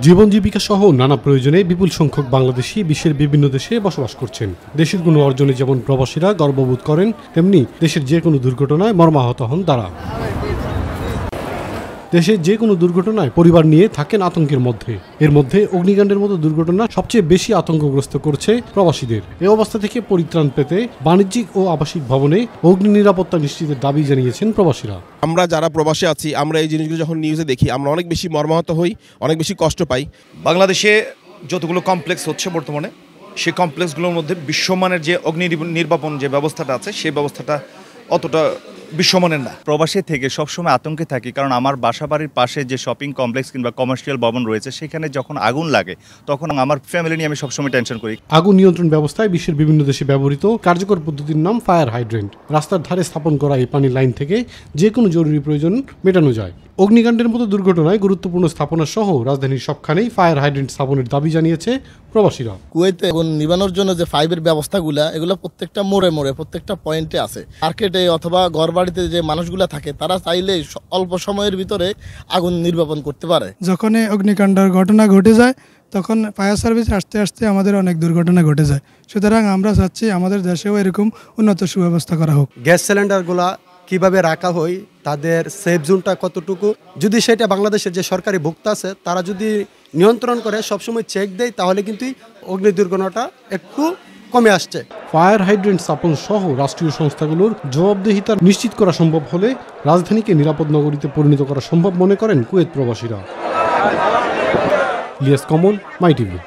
জীবন জীবিকা সহ নানা প্রয়োজনে বিপুল সংখ্যক বাংলাদেশি বিশ্বের বিভিন্ন দেশে বসবাস করছেন। দেশের কোনো অর্জনে যেমন প্রবাসীরা গর্ববোধ করেন, তেমনি দেশের যে কোনো দুর্ঘটনায় মর্মাহত হন তারা। দেশের যে কোনো দুর্ঘটনায় পরিবার নিয়ে থাকেন আতঙ্কের মধ্যে। এর মধ্যে অগ্নিকাণ্ডের মতো দুর্ঘটনা সবচেয়ে বেশি আতঙ্কগ্রস্ত করছে প্রবাসীদের। এই অবস্থা থেকে পরিত্রাণ পেতে বাণিজ্যিক ও আবাসিক ভবনে অগ্নি নিরাপত্তা নিশ্চিতের দাবি জানিয়েছেন প্রবাসীরা। আমরা যারা প্রবাসে আছি, আমরা এই জিনিসগুলো যখন নিউজে দেখি, আমরা অনেক বেশি মর্মাহত হই, অনেক বেশি কষ্ট পাই। বাংলাদেশে যতগুলো কমপ্লেক্স হচ্ছে বর্তমানে, সেই কমপ্লেক্সগুলোর মধ্যে বিশ্বমানের যে অগ্নি নির্বাপন যে ব্যবস্থাটা আছে, সেই ব্যবস্থাটা অতটা বিশ্বমানের না। প্রবাসী থেকে সবসময় আতঙ্কে থাকি, কারণ আমার বাসাবাড়ির পাশে যে শপিং কমপ্লেক্স কিংবা কমার্শিয়াল ভবন রয়েছে, সেখানে যখন আগুন লাগে তখন আমার ফ্যামিলি নিয়ে আমি সবসময় টেনশন করি। আগুন নিয়ন্ত্রণ ব্যবস্থায় বিশ্বের বিভিন্ন দেশে ব্যবহৃত কার্যকর পদ্ধতির নাম ফায়ার হাইড্রেন্ট। রাস্তার ধারে স্থাপন করা এই পানির লাইন থেকে যে কোনো জরুরি প্রয়োজন মেটানো যায়। অগ্নিকাণ্ডের মতো দুর্ঘটনায় গুরুত্বপূর্ণ স্থাপনা সহ রাজধানীর সবখানেই ফায়ার হাইড্রেন্ট স্থাপনের দাবি জানিয়েছে প্রবাসীরা। কুয়েতে আগুন নিবানোর জন্য যে ফাইবের ব্যবস্থাগুলা, এগুলো প্রত্যেকটা মোড়ে মোড়ে প্রত্যেকটা পয়েন্টে আছে। মার্কেটে অথবা ঘরবাড়িতে যে মানুষগুলা থাকে, তারা চাইলে অল্প সময়ের ভিতরে আগুন নির্বাপন করতে পারে। যখন অগ্নিকাণ্ডের ঘটনা ঘটে যায়, তখন ফায়ার সার্ভিস আসতে আসতে আমাদের অনেক দুর্ঘটনা ঘটে যায়। সুতরাং আমরা চাচ্ছি আমাদের দেশেও এরকম উন্নত সুব্যবস্থা করা হোক। গ্যাস সিলিন্ডারগুলা কিভাবে রাখা হয়, তাদের সেফ জোনটা কতটুকু, যদি সেটা বাংলাদেশের যে সরকারি ভোক্তা আছে তারা যদি নিয়ন্ত্রণ করে সবসময় চেক দেয়, তাহলে কিন্তু অগ্নি দুর্ঘটনাটা একটু কমে আসছে। ফায়ার হাইড্রেন্ট স্থাপন সহ রাষ্ট্রীয় সংস্থাগুলোর জবাবদিহিতা নিশ্চিত করা সম্ভব হলে রাজধানীকে নিরাপদ নগরীতে পরিণত করা সম্ভব মনে করেন কুয়েত প্রবাসীরা। ইলিয়াস কমল, মাই টিভি।